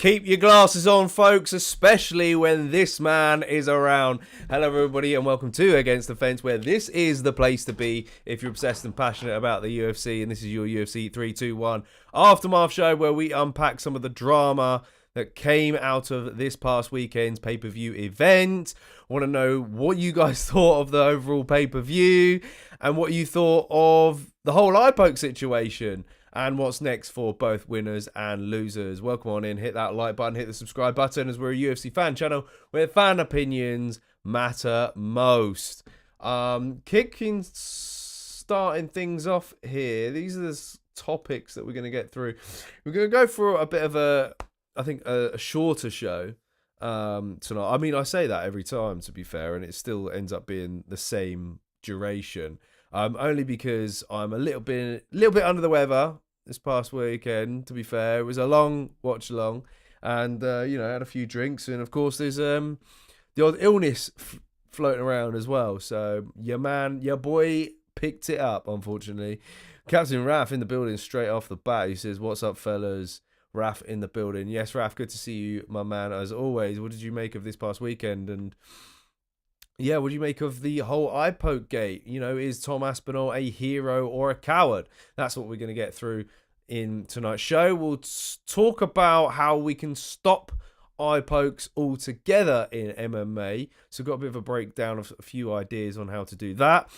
Keep your glasses on, folks, especially when this man is around. Hello, everybody, and welcome to Against the Fence, where this is the place to be if you're obsessed and passionate about the UFC, and this is your UFC 321 Aftermath show, where we unpack some of the drama that came out of this past weekend's pay-per-view event. I want to know what you guys thought of the overall pay-per-view and what you thought of the whole Eyepoke situation. And what's next for both winners and losers. Welcome on in, hit that like button, hit the subscribe button, as we're a UFC fan channel where fan opinions matter most. Starting things off here, these are the topics that we're going to get through. We're going to go for a bit of a shorter show tonight. I mean, I say that every time, to be fair, and it still ends up being the same duration. Only because I'm a little bit under the weather this past weekend, to be fair. It was a long watch along, and had a few drinks, and of course there's the odd illness floating around as well. So your boy picked it up, unfortunately. Captain Raf in the building straight off the bat. He says, "What's up, fellas?" Raf in the building. Yes, Raf, good to see you, my man, as always. What did you make of this past weekend? And yeah, what do you make of the whole Eyepoke gate? Is Tom Aspinall a hero or a coward? That's what we're going to get through in tonight's show. We'll talk about how we can stop Eyepokes altogether in MMA. So we've got a bit of a breakdown of a few ideas on how to do that.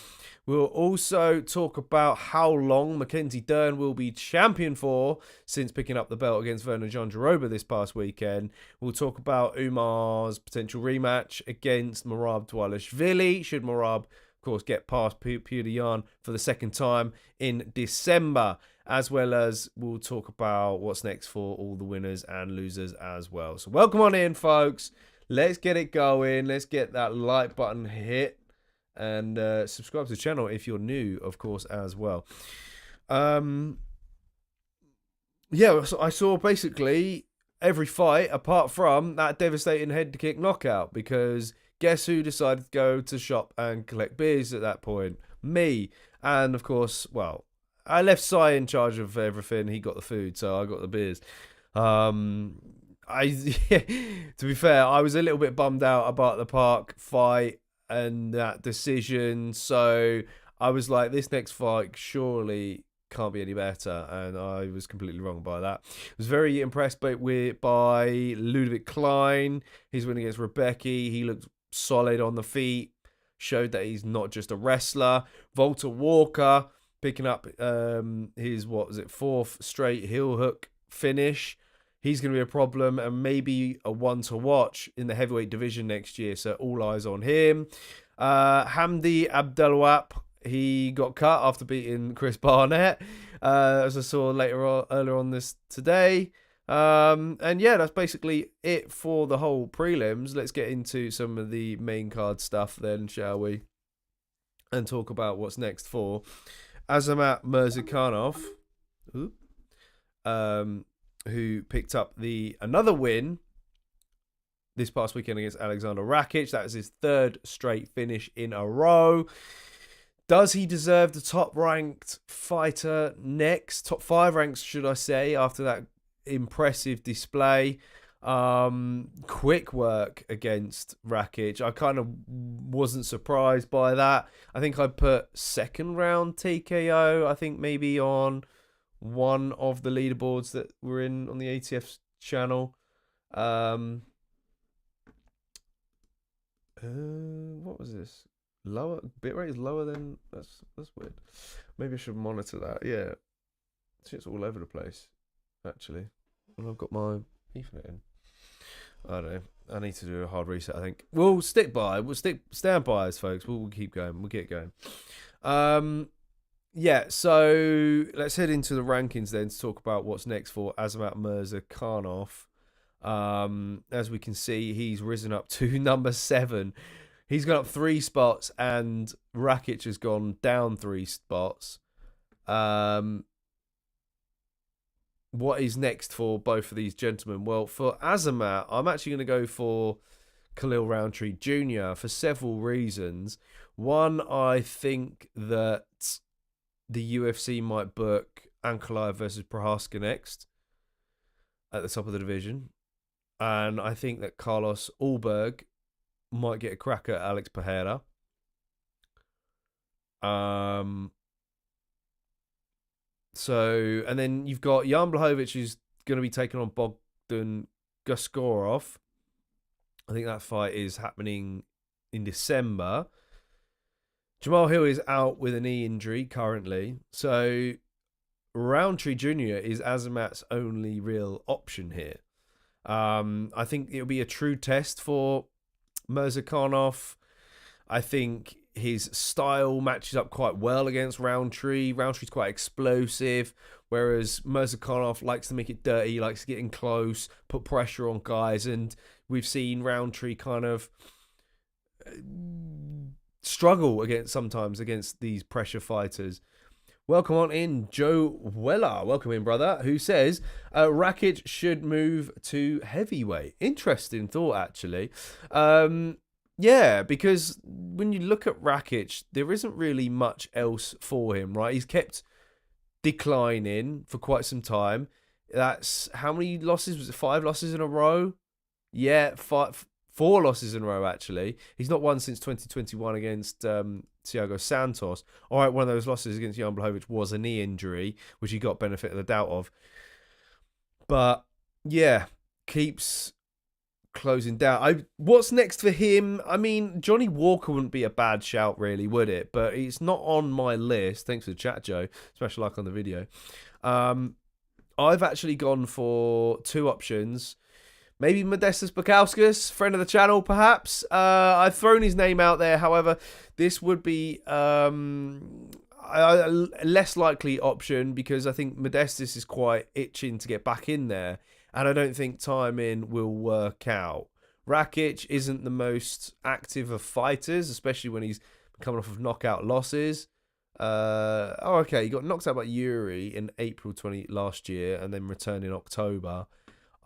We'll also talk about how long Mackenzie Dern will be champion for since picking up the belt against Vernon John Jaroba this past weekend. We'll talk about Umar's potential rematch against Merab Dvalishvili, should Merab, of course, get past Pudyan for the second time in December. As well as we'll talk about what's next for all the winners and losers as well. So welcome on in, folks. Let's get it going. Let's get that like button hit. And subscribe to the channel if you're new, of course, as well. So I saw basically every fight apart from that devastating head kick knockout, because guess who decided to go to shop and collect beers at that point? Me. And of course, well, I left Sai in charge of everything. He got the food, so I got the beers. To be fair, I was a little bit bummed out about the Park fight and that decision. So I was like, this next fight surely can't be any better, and I was completely wrong by that. I was very impressed by Ludovic Klein. His win against Rebecca. He looked solid on the feet. Showed that he's not just a wrestler. Volta Walker picking up his, fourth straight heel hook finish. He's going to be a problem and maybe a one to watch in the heavyweight division next year. So all eyes on him. Hamdi Abdelwap, he got cut after beating Chris Barnett, as I saw earlier on this today. And yeah, that's basically it for the whole prelims. Let's get into some of the main card stuff then, shall we? And talk about what's next for Azamat Murzakanov, who picked up another win this past weekend against Alexander Rakic. That was his third straight finish in a row. Does he deserve the top-ranked fighter next? Top 5 ranks, should I say, after that impressive display. Quick work against Rakic. I kind of wasn't surprised by that. I think I put second round TKO, I think maybe on one of the leaderboards that were on the ATF channel. What was this? Lower bitrate is lower than that's weird. Maybe I should monitor that. Yeah, it's all over the place actually. And I've got my Ethernet in. I don't know. I need to do a hard reset, I think. We'll stand by us, folks. We'll keep going. We'll get going. Yeah, so let's head into the rankings then to talk about what's next for Azamat Murzakanov. As we can see, he's risen up to number 7. He's gone up 3 spots, and Rakic has gone down 3 spots. What is next for both of these gentlemen? Well, for Azamat, I'm actually going to go for Khalil Roundtree Jr. for several reasons. One, I think that the UFC might book Ankalaev versus Prohaska next at the top of the division. And I think that Carlos Ulberg might get a crack at Alex Pereira. So, and then you've got Jan Blachowicz, who's going to be taking on Bogdan Guskorov. I think that fight is happening in December. Jamal Hill is out with a knee injury currently. So, Roundtree Jr. is Azamat's only real option here. I think it'll be a true test for Mirzakhanov. I think his style matches up quite well against Roundtree. Roundtree's quite explosive, whereas Mirzakhanov likes to make it dirty, likes to get in close, put pressure on guys, and we've seen Roundtree kind of struggle sometimes against these pressure fighters. Welcome on in, Joe Weller. Welcome in, brother. Who says Rakic should move to heavyweight? Interesting thought, actually. Yeah, because when you look at Rakic, there isn't really much else for him, right? He's kept declining for quite some time. That's how many losses? Was it 5 losses in a row? Yeah, 4 losses in a row, actually. He's not won since 2021 against Thiago Santos. All right, one of those losses against Jan Blachowicz was a knee injury, which he got benefit of the doubt of. But, yeah, keeps closing down. What's next for him? I mean, Johnny Walker wouldn't be a bad shout, really, would it? But it's not on my list. Thanks for the chat, Joe. Special like on the video. I've actually gone for 2 options. Maybe Modestas Bukauskas, friend of the channel, perhaps. I've thrown his name out there. However, this would be a less likely option because I think Modestas is quite itching to get back in there. And I don't think timing will work out. Rakic isn't the most active of fighters, especially when he's coming off of knockout losses. Okay, he got knocked out by Yuri in April last year and then returned in October.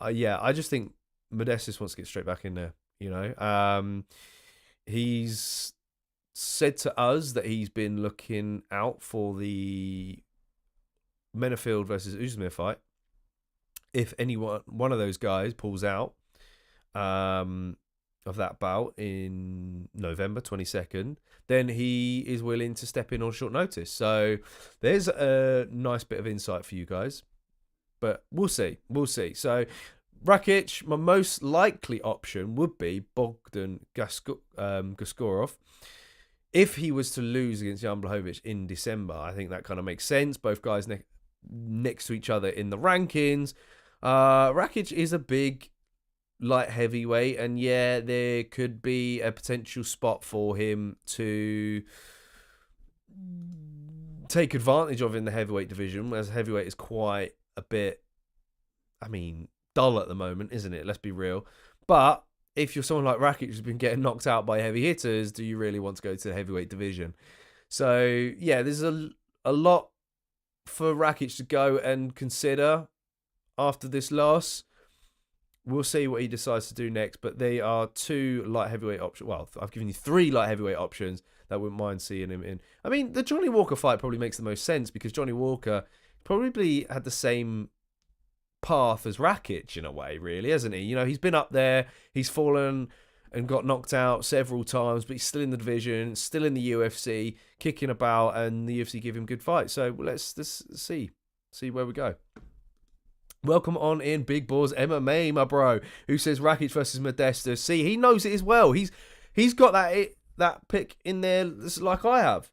Yeah, I just think Modestas wants to get straight back in there, you know. He's said to us that he's been looking out for the Menafield versus Uzmir fight. If one of those guys pulls out of that bout in November 22nd, then he is willing to step in on short notice. So there's a nice bit of insight for you guys. But we'll see. We'll see. So Rakic, my most likely option would be Bogdan Guskorov. If he was to lose against Jan Blachowicz in December, I think that kind of makes sense. Both guys next to each other in the rankings. Rakic is a big light heavyweight, and yeah, there could be a potential spot for him to take advantage of in the heavyweight division, as heavyweight is quite a bit, dull at the moment, isn't it? Let's be real. But if you're someone like Rakic who's been getting knocked out by heavy hitters, do you really want to go to the heavyweight division? So, yeah, there's a lot for Rakic to go and consider after this loss. We'll see what he decides to do next, but they are 2 light heavyweight options. Well, I've given you 3 light heavyweight options that I wouldn't mind seeing him in. I mean, the Johnny Walker fight probably makes the most sense because Johnny Walker probably had the same path as Rakic in a way, really, hasn't he? You know, he's been up there, he's fallen and got knocked out several times, but he's still in the division, still in the UFC, kicking about, and the UFC give him good fights. So let's see where we go. Welcome on in, Big Balls MMA, my bro, who says Rakic versus Modestas. See, he knows it as well. He's got that pick in there like I have.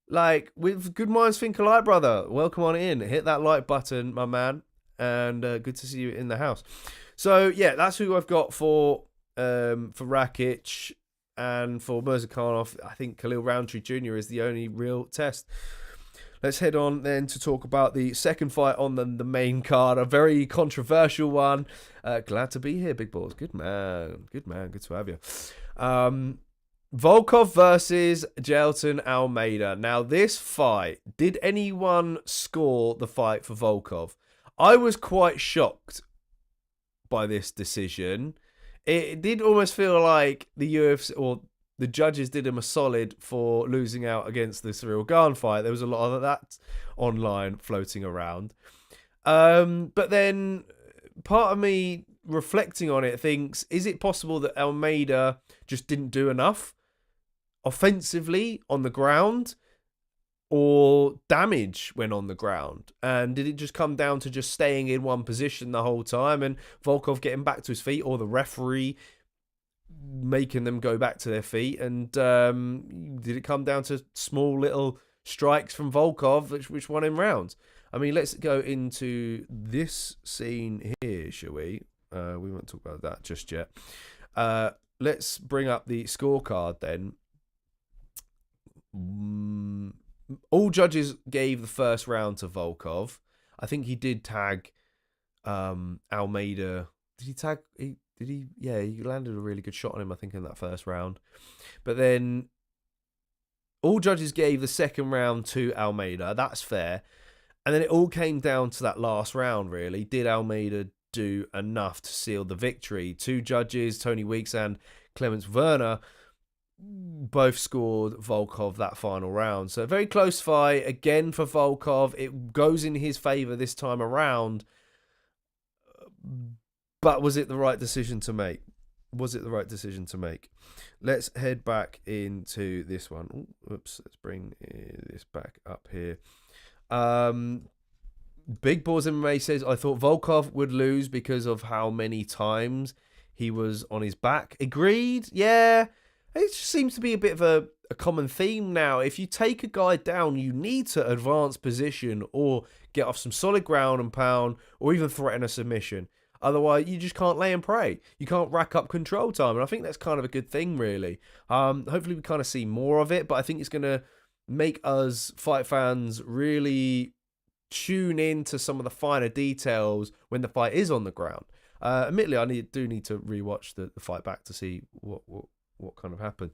Like, with good minds think alike, brother. Welcome on in. Hit that like button, my man. And good to see you in the house. So, yeah, that's who I've got for Rakic. And for Mirzakhanov, I think Khalil Roundtree Jr. is the only real test. Let's head on then to talk about the second fight on the main card. A very controversial one. Glad to be here, Big Balls. Good man. Good to have you. Volkov versus Jailton Almeida. Now, this fight, did anyone score the fight for Volkov? I was quite shocked by this decision. It did almost feel like the UFC or the judges did him a solid for losing out against the Cyril Gane fight. There was a lot of that online floating around. But then part of me reflecting on it, thinks, is it possible that Almeida just didn't do enough offensively on the ground, or damage when on the ground? And did it just come down to just staying in one position the whole time and Volkov getting back to his feet, or the referee making them go back to their feet? And did it come down to small little strikes from Volkov which won him rounds? I mean, let's go into this scene here, shall we? We won't talk about that just yet. Let's bring up the scorecard then. All judges gave the first round to Volkov. I think he did tag Almeida. Did he tag? Yeah, he landed a really good shot on him, I think, in that first round. But then all judges gave the second round to Almeida. That's fair. And then it all came down to that last round, really. Did Almeida do enough to seal the victory? Two judges, Tony Weeks and Clemens Werner, both scored Volkov that final round. So a very close fight again for Volkov. It goes in his favour this time around. But was it the right decision to make? Was it the right decision to make? Let's head back into this one. Oops, let's bring this back up here. Big Balls MMA says, I thought Volkov would lose because of how many times he was on his back. Agreed. Yeah. It just seems to be a bit of a common theme now. If you take a guy down, you need to advance position or get off some solid ground and pound, or even threaten a submission. Otherwise, you just can't lay and pray. You can't rack up control time. And I think that's kind of a good thing, really. Hopefully we kind of see more of it, but I think it's going to make us fight fans really tune in to some of the finer details when the fight is on the ground. Admittedly, I do need to rewatch the fight back to see what kind of happened.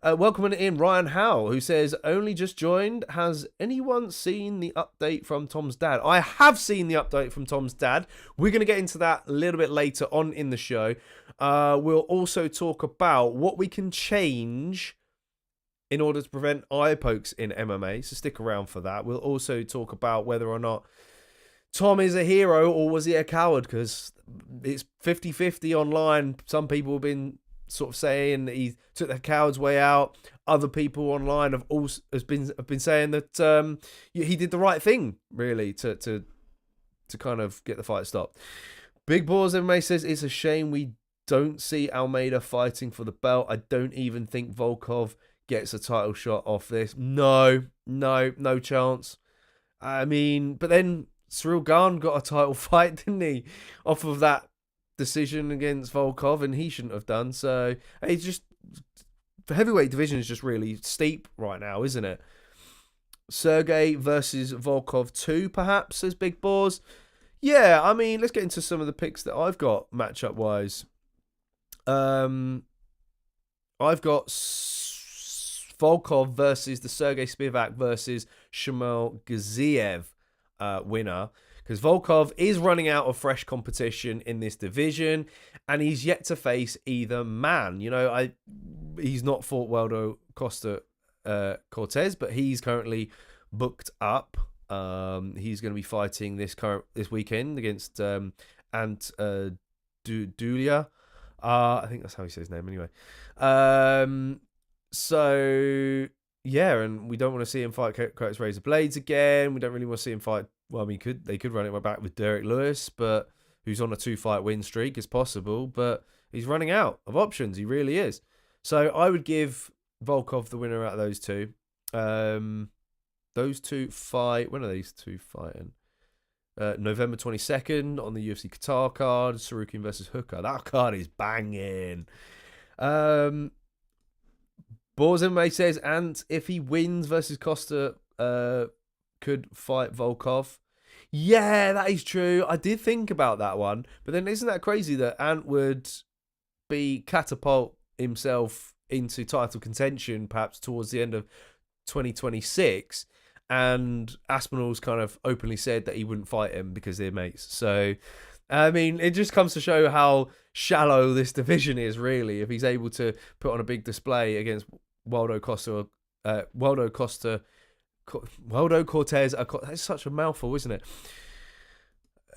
Welcoming in Ryan Howell, who says, only just joined. Has anyone seen the update from Tom's dad? I have seen the update from Tom's dad. We're going to get into that a little bit later on in the show. We'll also talk about what we can change in order to prevent eyepokes in MMA, so stick around for that. We'll also talk about whether or not Tom is a hero or was he a coward, because it's 50-50 online. Some people have been sort of saying that he took the coward's way out. Other people online have been saying that he did the right thing, really, to kind of get the fight stopped. Big Balls MMA says, it's a shame we don't see Almeida fighting for the belt. I don't even think Volkov gets a title shot off this. No chance. I mean, but then Cyril Gane got a title fight, didn't he, off of that decision against Volkov, and he shouldn't have done. So it's just, the heavyweight division is just really steep right now, isn't it? Sergey versus Volkov 2, perhaps, says Big Balls. Yeah, I mean, let's get into some of the picks that I've got matchup wise. I've got Volkov versus the Sergey Spivak versus Shamil Gaziev winner, because Volkov is running out of fresh competition in this division, and he's yet to face either man. You know, he's not fought Waldo Costa Cortez, but he's currently booked up. He's going to be fighting this weekend against Ant Dulia. I think that's how he says his name anyway. So yeah, and we don't want to see him fight Curtis Razor Blades again. We don't really want to see him fight. Well, I mean, they could run it back with Derek Lewis, but who's on a 2-fight win streak, is possible. But he's running out of options. He really is. So I would give Volkov the winner out of those two. Those two fight. When are these two fighting? November 22nd on the UFC Qatar card. Sarukian versus Hooker. That card is banging. Balls MMA says, Ant, if he wins versus Costa, could fight Volkov. Yeah, that is true. I did think about that one. But then isn't that crazy that Ant would be catapult himself into title contention perhaps towards the end of 2026, and Aspinall's kind of openly said that he wouldn't fight him because they're mates. So, I mean, it just comes to show how shallow this division is, really, if he's able to put on a big display against Waldo Cortez. That's such a mouthful, isn't it?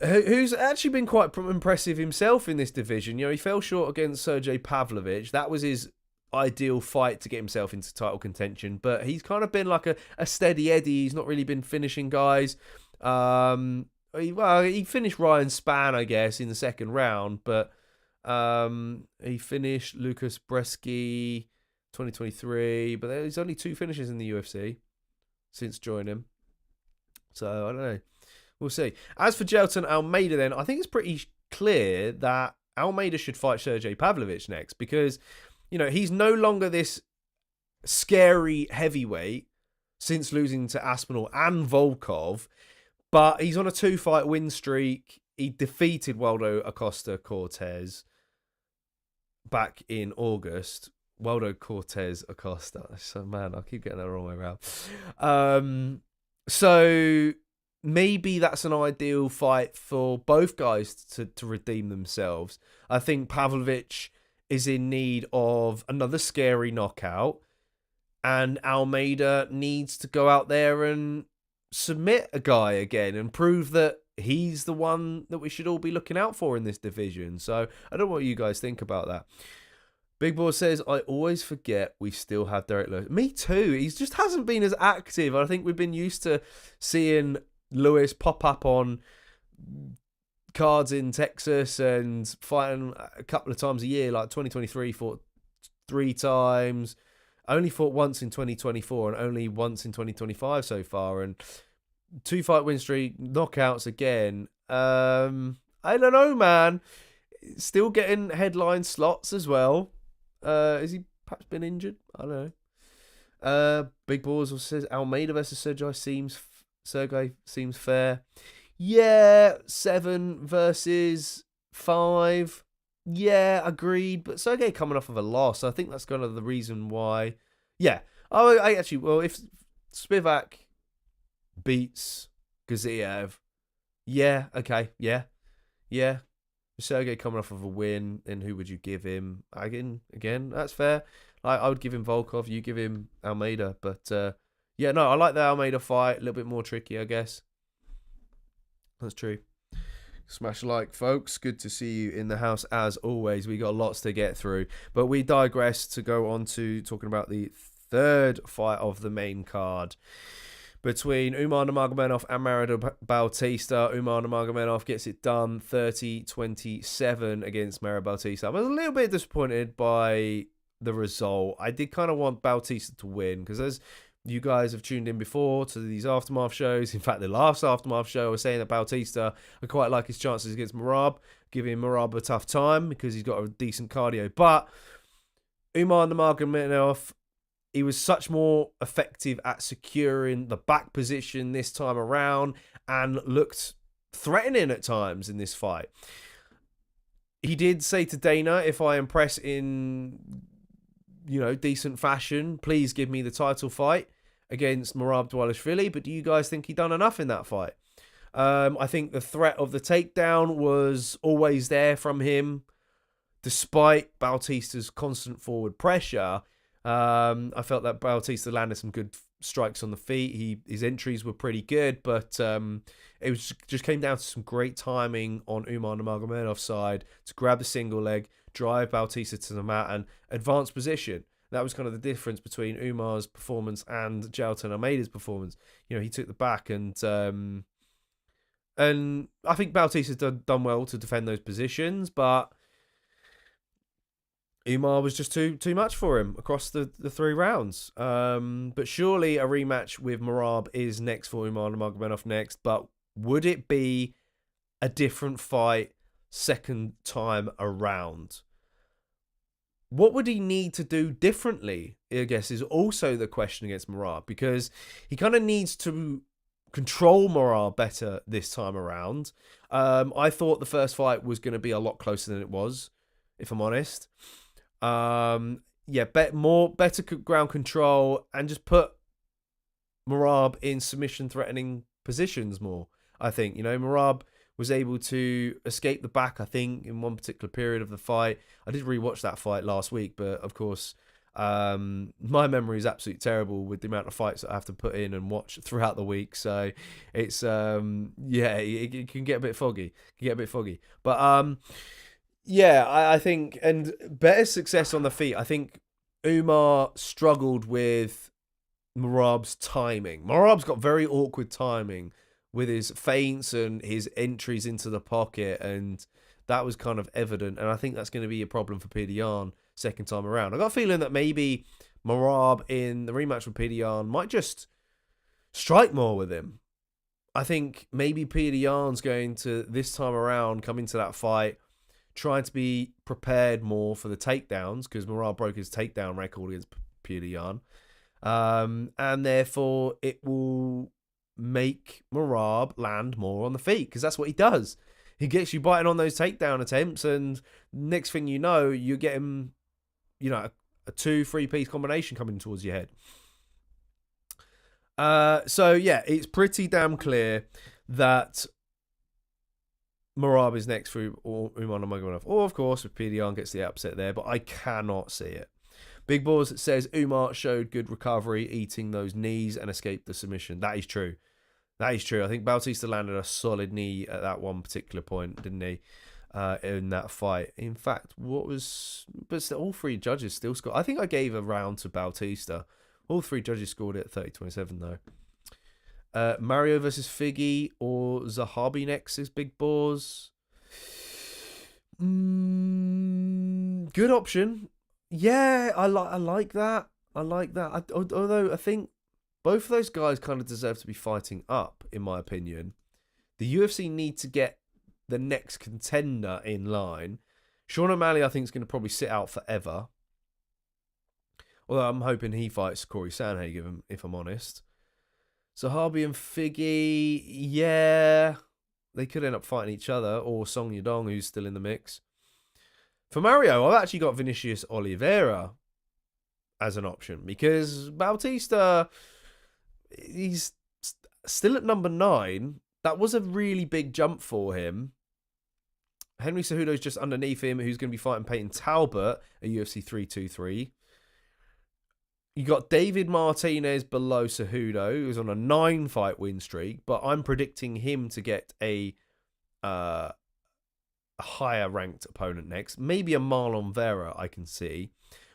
who's actually been quite impressive himself in this division. You know, he fell short against Sergey Pavlovich. That was his ideal fight to get himself into title contention, but he's kind of been like a steady Eddie. He's not really been finishing guys. He finished Ryan Spann, I guess, in the second round, but he finished Lucas Bresky 2023, but there's only 2 finishes in the UFC since joining. So I don't know. We'll see. As for Gelton Almeida, then, I think it's pretty clear that Almeida should fight Sergey Pavlovich next because, you know, he's no longer this scary heavyweight since losing to Aspinall and Volkov, but he's on a 2-fight win streak. He defeated Waldo Acosta Cortez back in August. Waldo Cortez Acosta. So, man, I keep getting that the wrong way around. So maybe that's an ideal fight for both guys to redeem themselves. I think Pavlovich is in need of another scary knockout, and Almeida needs to go out there and submit a guy again and prove that he's the one that we should all be looking out for in this division. So I don't know what you guys think about that. Big Boy says, I always forget we still have Derek Lewis. Me too. He just hasn't been as active. I think we've been used to seeing Lewis pop up on cards in Texas and fighting a couple of times a year. Like 2023, fought 3 times. Only fought once in 2024 and only once in 2025 so far. And 2-fight win streak, knockouts again. I don't know, man. Still getting headline slots as well. Has he perhaps been injured? I don't know. Big Balls also says Almeida versus Sergey seems fair. Yeah, 7 versus 5. Yeah, agreed. But Sergey coming off of a loss, I think that's kind of the reason why. Yeah. Oh, I actually, well, if Spivak beats Gaziev, yeah, okay, yeah. Sergey coming off of a win, then who would you give him? Again, that's fair. I would give him Volkov, you give him Almeida. But yeah, no, I like the Almeida fight. A little bit more tricky, I guess. That's true. Smash a like, folks. Good to see you in the house as always. We got lots to get through, but we digress to go on to talking about the third fight of the main card between Umar Nurmagomedov and Merab Bautista. Umar Nurmagomedov gets it done 30-27 against Merab Bautista. I was a little bit disappointed by the result. I did kind of want Bautista to win because as you guys have tuned in before to these Aftermath shows, in fact, the last Aftermath show, I was saying that Bautista, I quite like his chances against Merab, giving Merab a tough time because he's got a decent cardio. But Umar Nurmagomedov, he was such more effective at securing the back position this time around and looked threatening at times in this fight. He did say to Dana, if I impress in, decent fashion, please give me the title fight against Merab Dvalishvili. But do you guys think he done enough in that fight? I think the threat of the takedown was always there from him, despite Bautista's constant forward pressure. I felt that Bautista landed some good strikes on the feet. His entries were pretty good, but it was just came down to some great timing on Umar Nurmagomedov's side to grab the single leg, drive Bautista to the mat, and advance position. That was kind of the difference between Umar's performance and Gelton Almeida's performance. He took the back, and I think Bautista's done well to defend those positions, but Umar was just too much for him across the 3 rounds. But surely a rematch with Merab is next for Umar Nurmagomedov next. But would it be a different fight second time around? What would he need to do differently, I guess, is also the question against Merab. Because he kind of needs to control Merab better this time around. I thought the first fight was going to be a lot closer than it was, if I'm honest. Better ground control and just put Merab in submission threatening positions more. I think, Merab was able to escape the back, I think, in one particular period of the fight. I did rewatch that fight last week, but of course, My memory is absolutely terrible with the amount of fights that I have to put in and watch throughout the week. So it's it can get a bit foggy. But yeah, I think, and better success on the feet. I think Umar struggled with Merab's timing. Merab's got very awkward timing with his feints and his entries into the pocket, and that was kind of evident. And I think that's going to be a problem for Peter Yan second time around. I got a feeling that maybe Merab in the rematch with Peter Yan might just strike more with him. I think maybe Peter Yan's going to, this time around, come into that fight trying to be prepared more for the takedowns, because Merab broke his takedown record against Peter Yan. And therefore it will make Merab land more on the feet, because that's what he does. He gets you biting on those takedown attempts, and next thing you know, you're getting, a 2-3 piece combination coming towards your head. So yeah, it's pretty damn clear that Merab is next for Umar Nurmagomedov. Or, of course, if Peter Yan gets the upset there, but I cannot see it. Big Balls says Umar showed good recovery, eating those knees and escaped the submission. That is true. I think Bautista landed a solid knee at that one particular point, didn't he? In that fight. In fact, but all three judges still scored. I think I gave a round to Bautista. All three judges scored it at 30-27 though. Mario versus Figgy or Zahabi next is Big Balls. Good option. Yeah, I like that. Although I think both of those guys kind of deserve to be fighting up, in my opinion. The UFC need to get the next contender in line. Sean O'Malley, I think, is going to probably sit out forever. Although I'm hoping he fights Corey Sandhagen, if I'm honest. Zahabi and Figgy, yeah, they could end up fighting each other, or Song Yadong, who's still in the mix. For Mario, I've actually got Vinicius Oliveira as an option, because Bautista, he's still at number 9. That was a really big jump for him. Henry Cejudo's just underneath him, who's going to be fighting Peyton Talbot at UFC 323. You got David Martinez below Cejudo, who's on a 9-fight win streak, but I'm predicting him to get a higher ranked opponent next. Maybe a Marlon Vera, I can see,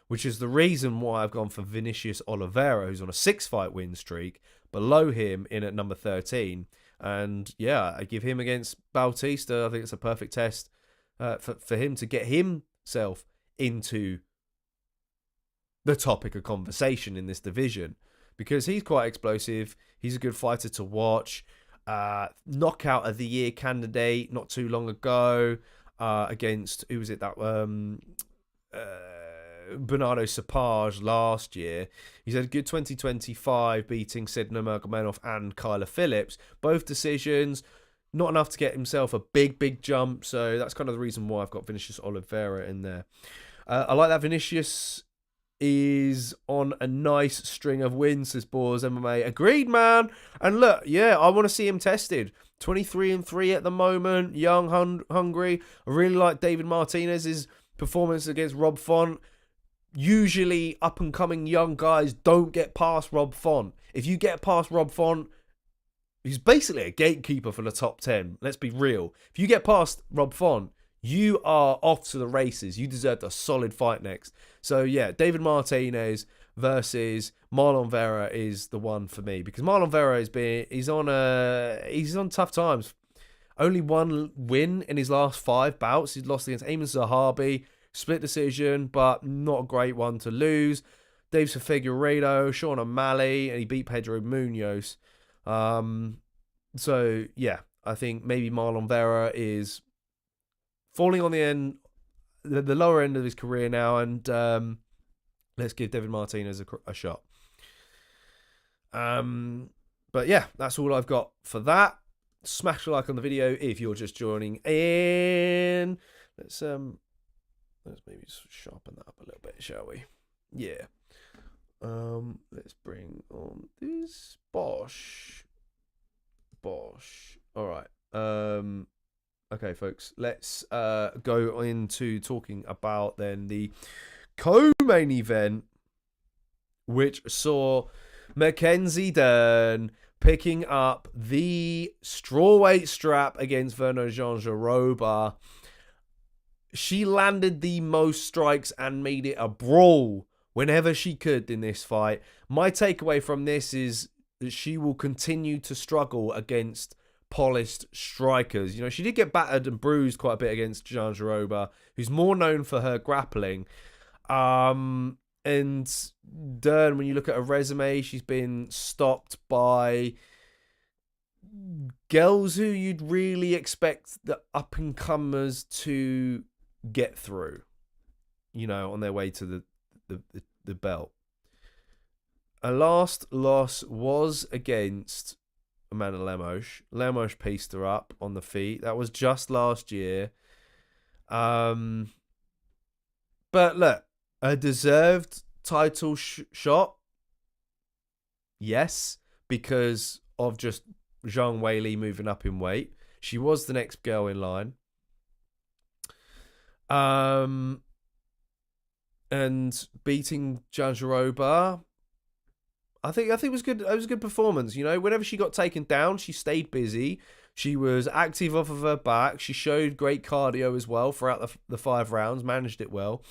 which is the reason why I've gone for Vinicius Oliveira, who's on a 6-fight win streak, below him in at number 13. And yeah, I give him against Bautista. I think it's a perfect test for him to get himself into the topic of conversation in this division, because he's quite explosive. He's a good fighter to watch. Knockout of the year candidate not too long ago against, who was it, that Bernardo Sapage last year. He's had a good 2025, beating Sid Nurmagomedov and Kyler Phillips, both decisions. Not enough to get himself a big jump, so that's kind of the reason why I've got Vinicius Oliveira in there. I like that Vinicius is on a nice string of wins, says Boars MMA. Agreed, man. And look, yeah, I want to see him tested. 23-3 at the moment, young, hungry. I really like David Martinez's performance against Rob Font. Usually up-and-coming young guys don't get past Rob Font. If you get past Rob Font, he's basically a gatekeeper for the top 10. Let's be real. If you get past Rob Font, you are off to the races. You deserved a solid fight next. So yeah, David Martinez versus Marlon Vera is the one for me, because Marlon Vera he's on tough times. Only one win in his last 5 bouts. He's lost against Eamon Zahabi, split decision, but not a great one to lose. Dave Figueiredo, Sean O'Malley, and he beat Pedro Munoz. So yeah, I think maybe Marlon Vera is falling on the lower end of his career now, and let's give David Martinez a shot. But yeah, that's all I've got for that. Smash a like on the video if you're just joining in. Let's maybe sharpen that up a little bit, shall we? Yeah. Let's bring on this Bosch. All right. Okay, folks, let's go into talking about then the co-main event which saw Mackenzie Dern picking up the strawweight strap against Virna Jandiroba. She landed the most strikes and made it a brawl whenever she could in this fight. My takeaway from this is that she will continue to struggle against polished strikers. You know, she did get battered and bruised quite a bit against Jandiroba, who's more known for her grappling. And Dern, when you look at her resume, she's been stopped by girls who you'd really expect the up-and-comers to get through, you know, on their way to the belt. Her last loss was against Amanda Lemos. Lemos pieced her up on the feet. That was just last year. But look, a deserved title shot, yes, because of just Zhang Weili moving up in weight. She was the next girl in line. And beating Jandiroba, I think it was good. It was a good performance. You know, whenever she got taken down, she stayed busy. She was active off of her back. She showed great cardio as well throughout the 5 rounds. Managed it well.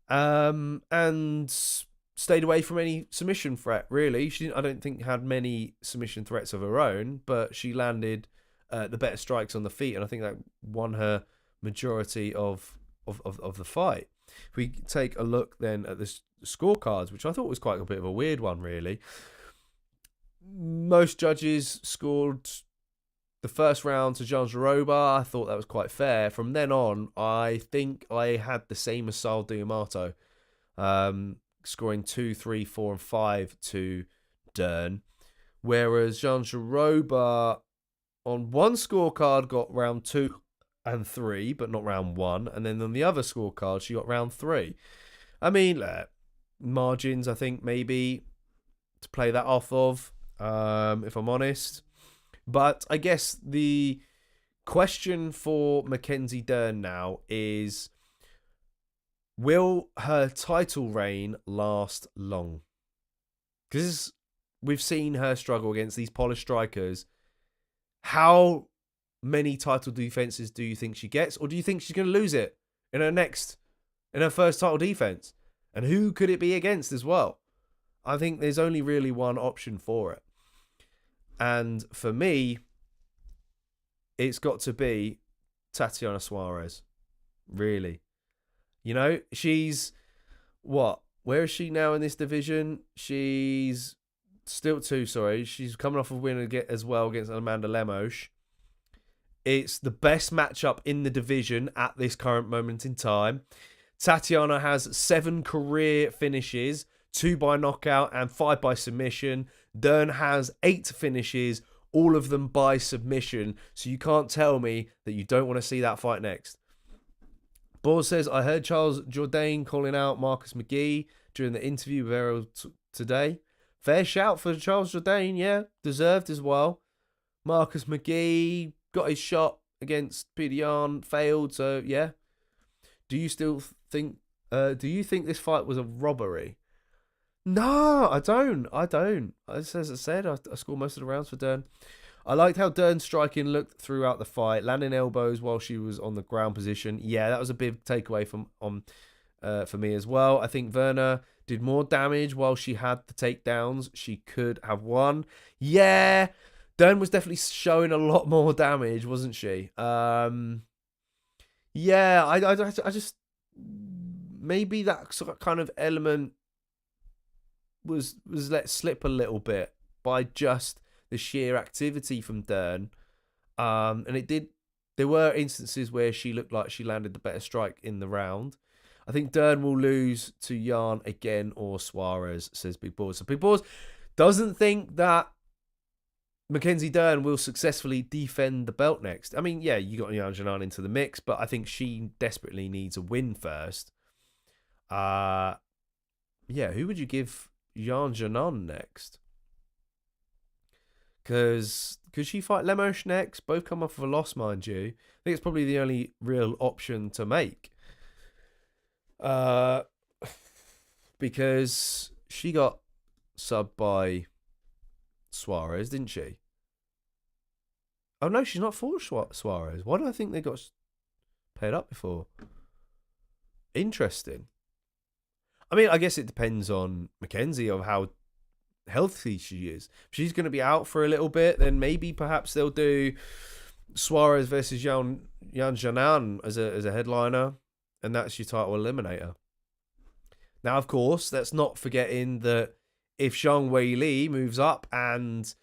And stayed away from any submission threat. Really, I don't think had many submission threats of her own, but she landed the better strikes on the feet, and I think that won her majority of the fight. If we take a look then at the scorecards, which I thought was quite a bit of a weird one, really. Most judges scored the first round to Jandiroba. I thought that was quite fair. From then on, I think I had the same as Sal D'Amato, scoring 2, 3, 4, and 5 to Dern. Whereas Jandiroba on one scorecard got round 2 and 3, but not round 1. And then on the other scorecard, she got round 3. I mean, margins, I think, maybe to play that off of, if I'm honest. But I guess the question for Mackenzie Dern now is, will her title reign last long? Because we've seen her struggle against these polished strikers. How many title defenses do you think she gets? Or do you think she's going to lose it in her first title defense? And who could it be against as well? I think there's only really one option for it. And for me, it's got to be Tatiana Suarez. Really. You know, she's what? Where is she now in this division? She's still 2, sorry. She's coming off a win as well against Amanda Lemos. It's the best matchup in the division at this current moment in time. Tatiana has 7 career finishes, 2 by knockout and 5 by submission. Dern has 8 finishes, all of them by submission. So you can't tell me that you don't want to see that fight next. Boaz says, I heard Charles Jourdain calling out Marcus McGee during the interview with Errol today. Fair shout for Charles Jourdain, yeah. Deserved as well. Marcus McGee got his shot against Peter Yan, failed, so yeah. Do you think this fight was a robbery? No, I don't. As I said, I scored most of the rounds for Dern. I liked how Dern's striking looked throughout the fight, landing elbows while she was on the ground position. Yeah, that was a big takeaway for me as well. I think Virna did more damage while she had the takedowns. She could have won. Yeah, Dern was definitely showing a lot more damage, wasn't she? Yeah, I just maybe that sort of kind of element was let slip a little bit by just the sheer activity from Dern. And it did. There were instances where she looked like she landed the better strike in the round. I think Dern will lose to Yan again or Suarez, says Big Boaz. So Big Boaz doesn't think that Mackenzie Dern will successfully defend the belt next. I mean, yeah, you got Yan Janan into the mix, but I think she desperately needs a win first. Yeah, who would you give Yan Janan next? Because could she fight Lemos next? Both come off of a loss, mind you. I think it's probably the only real option to make. Because she got subbed by Suarez, didn't she? Oh, no, she's not for Suarez. Why do I think they got paired up before? Interesting. I mean, I guess it depends on Mackenzie of how healthy she is. If she's going to be out for a little bit, then maybe perhaps they'll do Suarez versus Yan Janan as a headliner, and that's your title eliminator. Now, of course, let's not forgetting that if Zhang Weili moves up and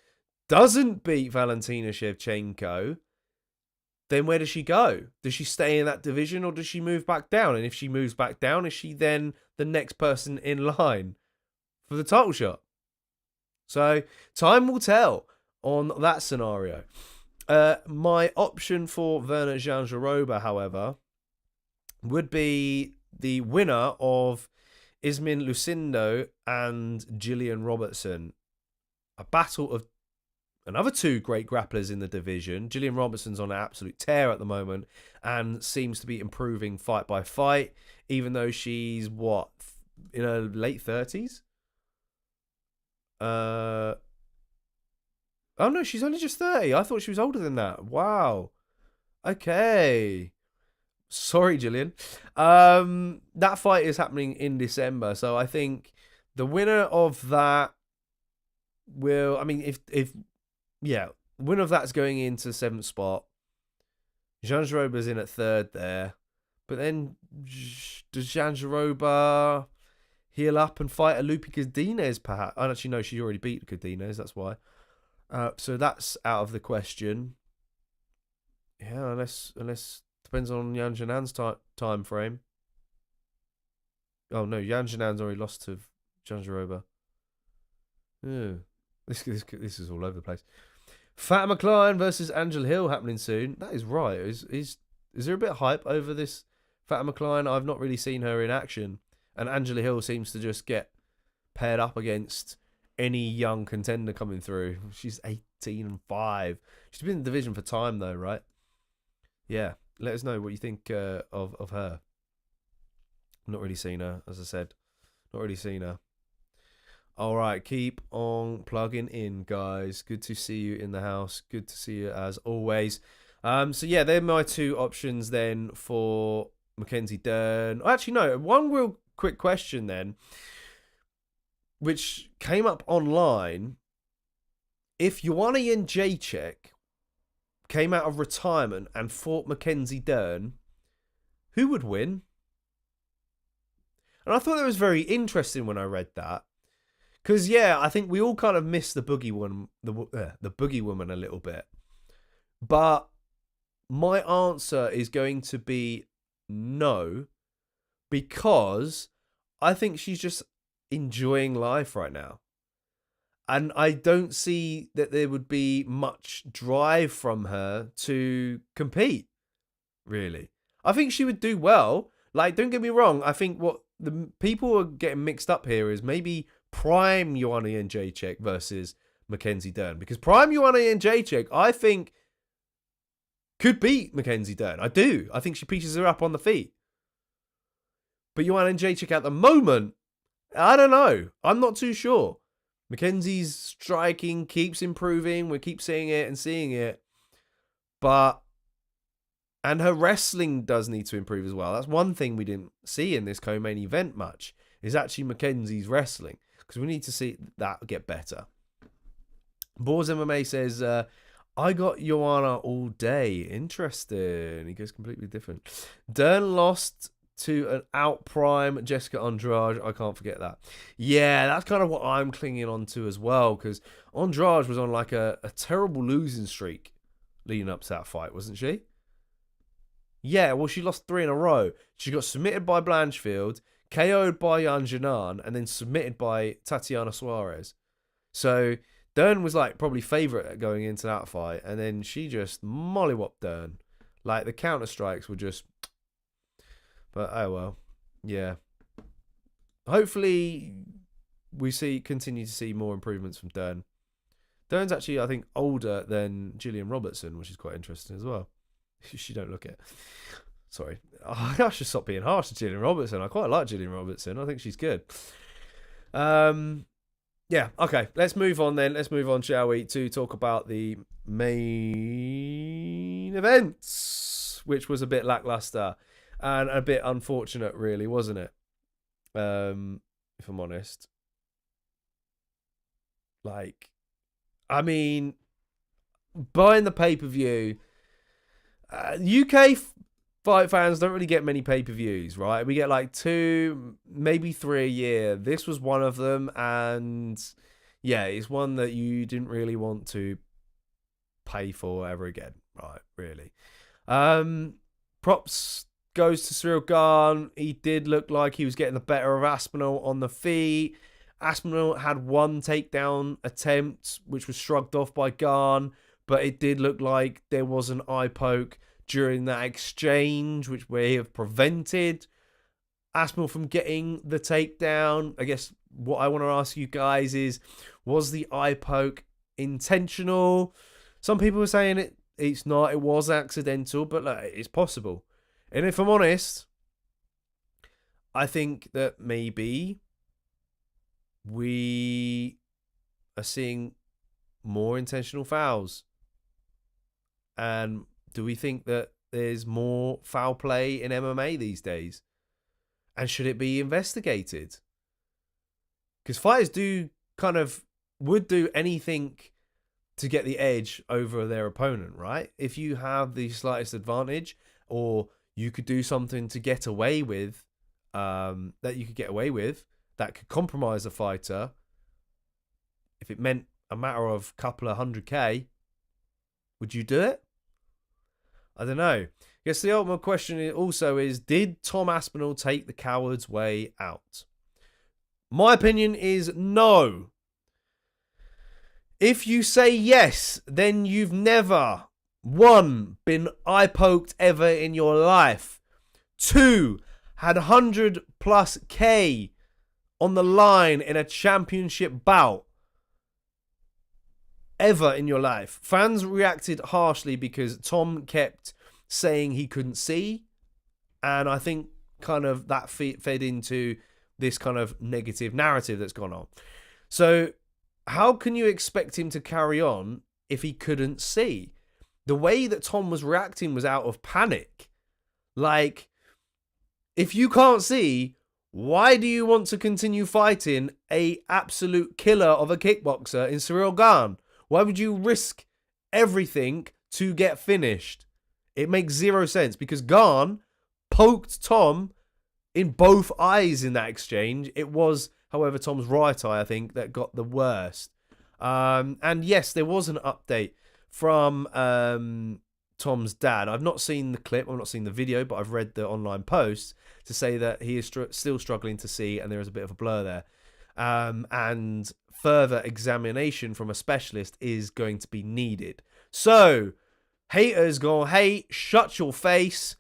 doesn't beat Valentina Shevchenko, then where does she go? Does she stay in that division or does she move back down? And if she moves back down, is she then the next person in line for the title shot? So time will tell on that scenario. My option for Werner Jandiroba, however, would be the winner of Ismin Lucindo and Gillian Robertson. A battle of another two great grapplers in the division. Gillian Robertson's on an absolute tear at the moment and seems to be improving fight by fight, even though she's, in her late 30s? Oh no, she's only just 30. I thought she was older than that. Wow. Okay. Sorry, Gillian. That fight is happening in December, so I think the winner of that will, I mean, if winner of that's going into 7th spot. Jandiroba's in at 3rd there. But then does Jandiroba heal up and fight a Lupi Godinez, perhaps? I actually know she already beat Godinez, that's why. So that's out of the question. Yeah, unless depends on Yan Janan's time frame. Oh no, Yan Janan's already lost to Jandiroba. Yeah. This is all over the place. Fatima Klein versus Angela Hill happening soon. That is right. Is there a bit of hype over this Fatima Klein? I've not really seen her in action. And Angela Hill seems to just get paired up against any young contender coming through. She's 18-5. She's been in the division for time though, right? Yeah. Let us know what you think of her. Not really seen her, as I said. Not really seen her. All right, keep on plugging in, guys. Good to see you in the house. Good to see you as always. So yeah, they're my two options then for Mackenzie Dern. Actually, no, one real quick question then, which came up online. If Joanna Jędrzejczyk came out of retirement and fought Mackenzie Dern, who would win? And I thought that was very interesting when I read that. Because, yeah, I think we all kind of miss the boogie woman a little bit. But my answer is going to be no. Because I think she's just enjoying life right now. And I don't see that there would be much drive from her to compete, really. I think she would do well. Like, don't get me wrong. I think what the people are getting mixed up here is maybe prime Joanna Jędrzejczyk versus Mackenzie Dern. Because prime Joanna Jędrzejczyk, I think, could beat Mackenzie Dern. I do. I think she pieces her up on the feet. But Joanna Jędrzejczyk at the moment, I don't know. I'm not too sure. Mackenzie's striking keeps improving. We keep seeing it and seeing it. And her wrestling does need to improve as well. That's one thing we didn't see in this co-main event much, is actually Mackenzie's wrestling. Because we need to see that get better. Boars MMA says, I got Joanna all day. Interesting. He goes completely different. Dern lost to an out prime Jessica Andrade. I can't forget that. Yeah, that's kind of what I'm clinging on to as well. Because Andrade was on like a terrible losing streak leading up to that fight, wasn't she? Yeah, well, she lost 3 in a row. She got submitted by Blanchfield, KO'd by Yan Janan, and then submitted by Tatiana Suarez. So Dern was like probably favourite at going into that fight, and then she just mollywopped Dern. Like the counter strikes were just. But oh well, yeah. Hopefully, we continue to see more improvements from Dern. Dern's actually, I think, older than Gillian Robertson, which is quite interesting as well. She don't look it. Sorry. I should stop being harsh to Gillian Robertson. I quite like Gillian Robertson. I think she's good. Yeah, okay. Let's move on then. Let's move on, shall we, to talk about the main events, which was a bit lackluster and a bit unfortunate, really, wasn't it? If I'm honest. Like, I mean, buying the pay-per-view, UK fight fans don't really get many pay-per-views, right? We get like 2, maybe 3 a year. This was one of them, and yeah, it's one that you didn't really want to pay for ever again, right? Really. Props goes to Cyril Gahn. He did look like he was getting the better of Aspinall on the feet. Aspinall had one takedown attempt, which was shrugged off by Gahn, but it did look like there was an eye poke during that exchange, which we have prevented Aspinall from getting the takedown. I guess what I want to ask you guys is, was the eye poke intentional? Some people were saying it's not. It was accidental, but look, it's possible. And if I'm honest, I think that maybe we are seeing more intentional fouls. And do we think that there's more foul play in MMA these days? And should it be investigated? Because fighters would do anything to get the edge over their opponent, right? If you have the slightest advantage, or you could do something to get away with, that could compromise a fighter, if it meant a matter of couple of 100K, would you do it? I don't know. I guess the ultimate question also is, did Tom Aspinall take the coward's way out? My opinion is no. If you say yes, then you've never, 1, been eye poked ever in your life. 2, had 100+ K on the line in a championship bout ever in your life. Fans reacted harshly because Tom kept saying he couldn't see, and I think kind of that fed into this kind of negative narrative that's gone on. So how can you expect him to carry on if he couldn't see? The way that Tom was reacting was out of panic. Like, if you can't see, why do you want to continue fighting a absolute killer of a kickboxer in Cyril Gahn? Why would you risk everything to get finished? It makes zero sense, because Gahn poked Tom in both eyes in that exchange. It was, however, Tom's right eye, I think, that got the worst. And yes, there was an update from Tom's dad. I've not seen the clip, I've not seen the video, but I've read the online posts to say that he is still struggling to see, and there is a bit of a blur there. And further examination from a specialist is going to be needed. So, haters go, hey, shut your face.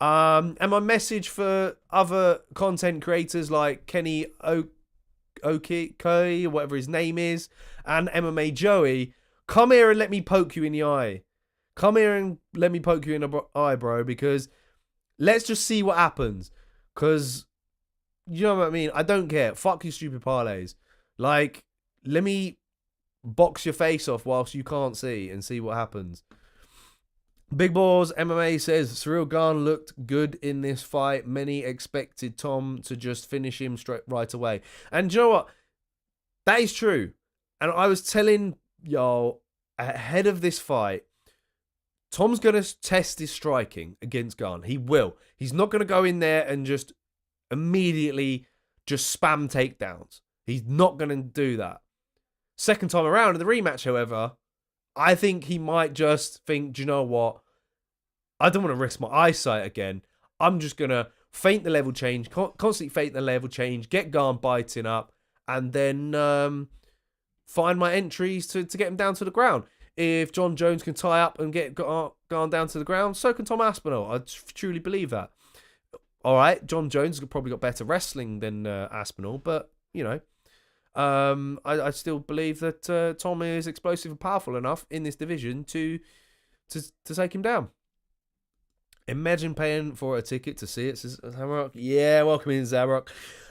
And my message for other content creators like Kenny Oki, whatever his name is, and MMA Joey, come here and let me poke you in the eye. Come here and let me poke you in the eye, bro, because let's just see what happens. Because, you know what I mean? I don't care. Fuck you stupid parlays. Like, let me box your face off whilst you can't see and see what happens. Big Balls MMA says Cyril Gahn looked good in this fight. Many expected Tom to just finish him right away. And you know what? That is true. And I was telling y'all ahead of this fight, Tom's going to test his striking against Gahn. He will. He's not going to go in there and just immediately just spam takedowns. He's not going to do that. Second time around in the rematch, however, I think he might just think, do you know what? I don't want to risk my eyesight again. I'm just going to feint the level change, constantly feint the level change, get Gahn biting up, and then find my entries to get him down to the ground. If John Jones can tie up and get Gahn down to the ground, so can Tom Aspinall. I truly believe that. All right, John Jones has probably got better wrestling than Aspinall, but, you know, I still believe that Tom is explosive and powerful enough in this division to take him down. Imagine paying for a ticket to see it, says Zamrock. Yeah, welcome in, Zamrock.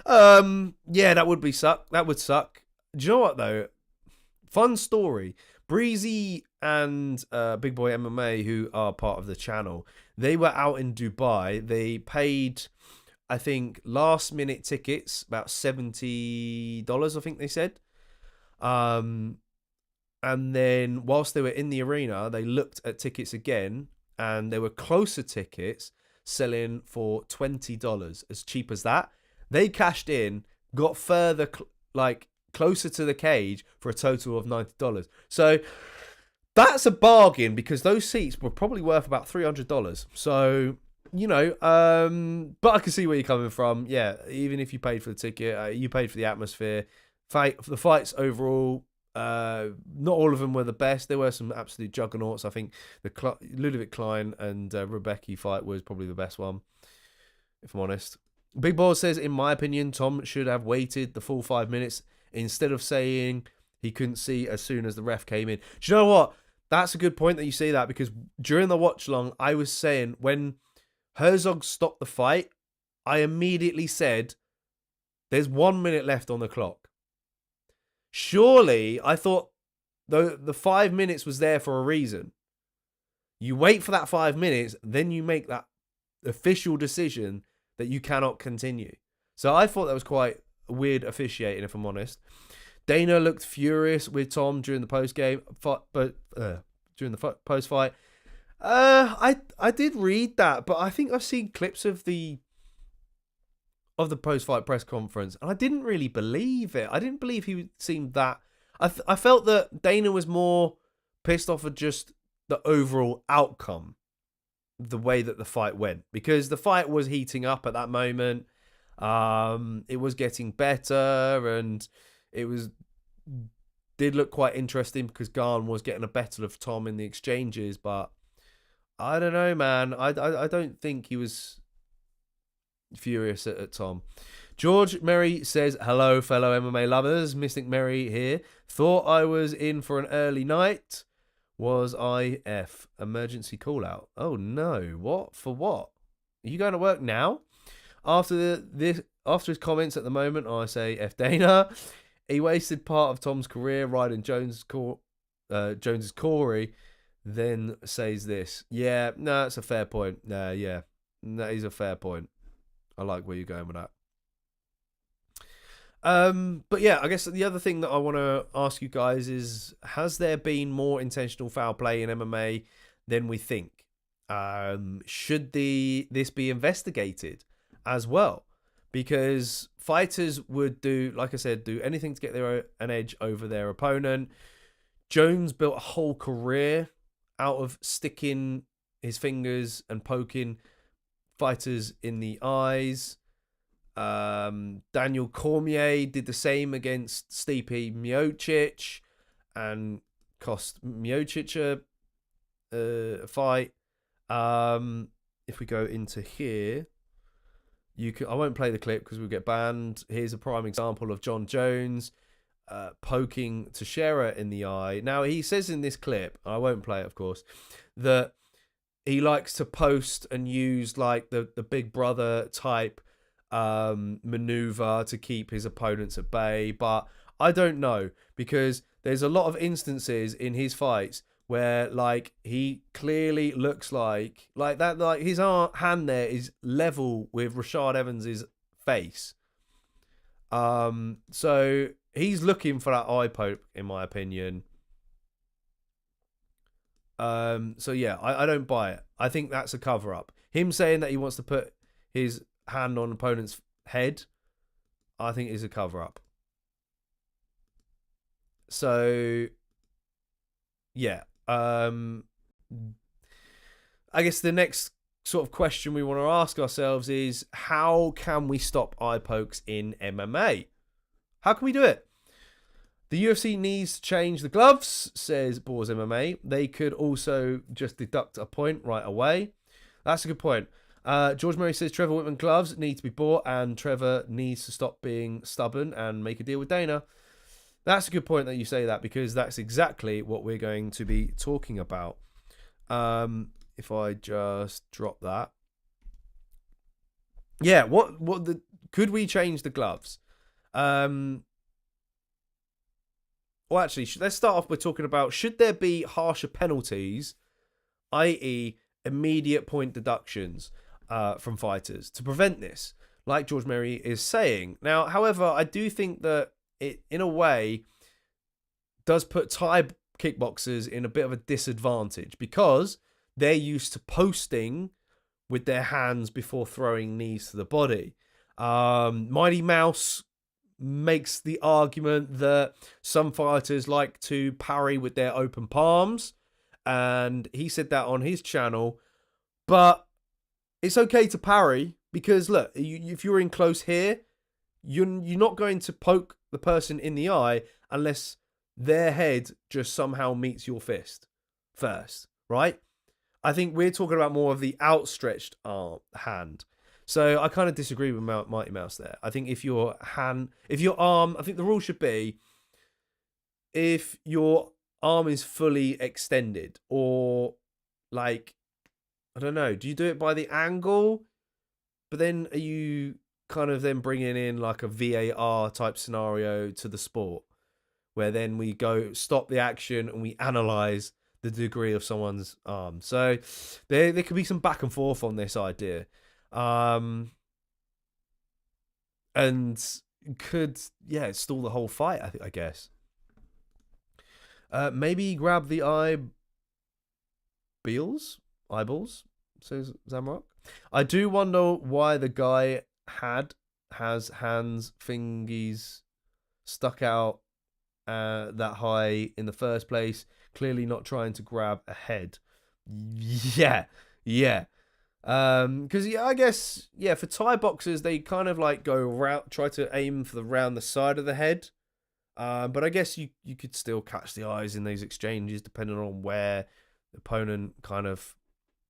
Yeah, that would suck. That would suck. Do you know what, though? Fun story. Breezy and Big Boy MMA, who are part of the channel, they were out in Dubai. They paid, I think, last minute tickets, about $70, I think they said. And then whilst they were in the arena, they looked at tickets again, and there were closer tickets selling for $20, as cheap as that. They cashed in, got further, closer to the cage for a total of $90. So that's a bargain, because those seats were probably worth about $300. So, but I can see where you're coming from. Yeah, even if you paid for the ticket, you paid for the atmosphere. The fights overall, not all of them were the best. There were some absolute juggernauts. I think the Ludovic Klein and Rebecca fight was probably the best one, if I'm honest. Big Balls says, in my opinion, Tom should have waited the full 5 minutes instead of saying he couldn't see as soon as the ref came in. Do you know what? That's a good point that you say that, because during the watch long, I was saying when Herzog stopped the fight, I immediately said, there's 1 minute left on the clock. Surely, I thought the 5 minutes was there for a reason. You wait for that 5 minutes, then you make that official decision that you cannot continue. So I thought that was quite weird officiating, if I'm honest. Dana looked furious with Tom during the post game, but during the post fight, I did read that, but I think I've seen clips of the post fight press conference, and I didn't really believe it. I didn't believe he seemed that. I felt that Dana was more pissed off at just the overall outcome, the way that the fight went, because the fight was heating up at that moment. It was getting better, and it did look quite interesting because Garn was getting a better of Tom in the exchanges. But I don't know, man. I don't think he was furious at Tom. George Merry says, hello, fellow MMA lovers. Mystic Merry here. Thought I was in for an early night. Was I F? Emergency call out. Oh no. What? For what? Are you going to work now? After his comments at the moment, I say F Dana. He wasted part of Tom's career riding Jones's Corey, then says this. Yeah, no, that's a fair point. Yeah, that is a fair point. I like where you're going with that. But yeah, I guess the other thing that I want to ask you guys is, has there been more intentional foul play in MMA than we think? Should this be investigated as well? Because fighters would do, like I said, do anything to get an edge over their opponent. Jones built a whole career out of sticking his fingers and poking fighters in the eyes. Daniel Cormier did the same against Stipe Miocic and cost Miocic a fight. If we go into here, I won't play the clip because we'll get banned. Here's a prime example of John Jones poking Teixeira in the eye. Now, he says in this clip, I won't play it, of course, that he likes to post and use like the big brother type maneuver to keep his opponents at bay. But I don't know, because there's a lot of instances in his fights where like he clearly looks like that, like his hand there is level with Rashad Evans's face. So he's looking for that eye poke, in my opinion. So yeah, I don't buy it. I think that's a cover up. Him saying that he wants to put his hand on opponent's head, I think is a cover up. So yeah, I guess the next sort of question we want to ask ourselves is, how can we stop eye pokes in MMA? How can we do it? The UFC needs to change the gloves, says Boars MMA. They could also just deduct a point right away. That's a good point. George Murray says Trevor Whitman gloves need to be bought, and Trevor needs to stop being stubborn and make a deal with Dana. That's a good point that you say that, because that's exactly what we're going to be talking about. if I just drop that. Yeah, could we change the gloves? Well, actually, let's start off by talking about, should there be harsher penalties, i.e. immediate point deductions from fighters to prevent this, like George Merry is saying. Now, however, I do think that it, in a way, does put Thai kickboxers in a bit of a disadvantage because they're used to posting with their hands before throwing knees to the body. Mighty Mouse makes the argument that some fighters like to parry with their open palms, and he said that on his channel. But it's okay to parry because, look, if you're in close here, you're not going to poke the person in the eye unless their head just somehow meets your fist first, right? I think we're talking about more of the outstretched hand. So I kind of disagree with Mighty Mouse there. I think if your arm, I think the rule should be if your arm is fully extended, or like, I don't know, do you do it by the angle? But then are you kind of then bringing in like a VAR type scenario to the sport, where then we go stop the action and we analyze the degree of someone's arm? So there could be some back and forth on this idea. And could, stall the whole fight, I guess. Maybe grab the eyeballs, says Zamrock. I do wonder why the guy has hands, fingies stuck out that high in the first place. Clearly not trying to grab a head. Yeah. Because I guess for Thai boxers they kind of like try to aim for around the side of the head. But I guess you could still catch the eyes in those exchanges depending on where the opponent kind of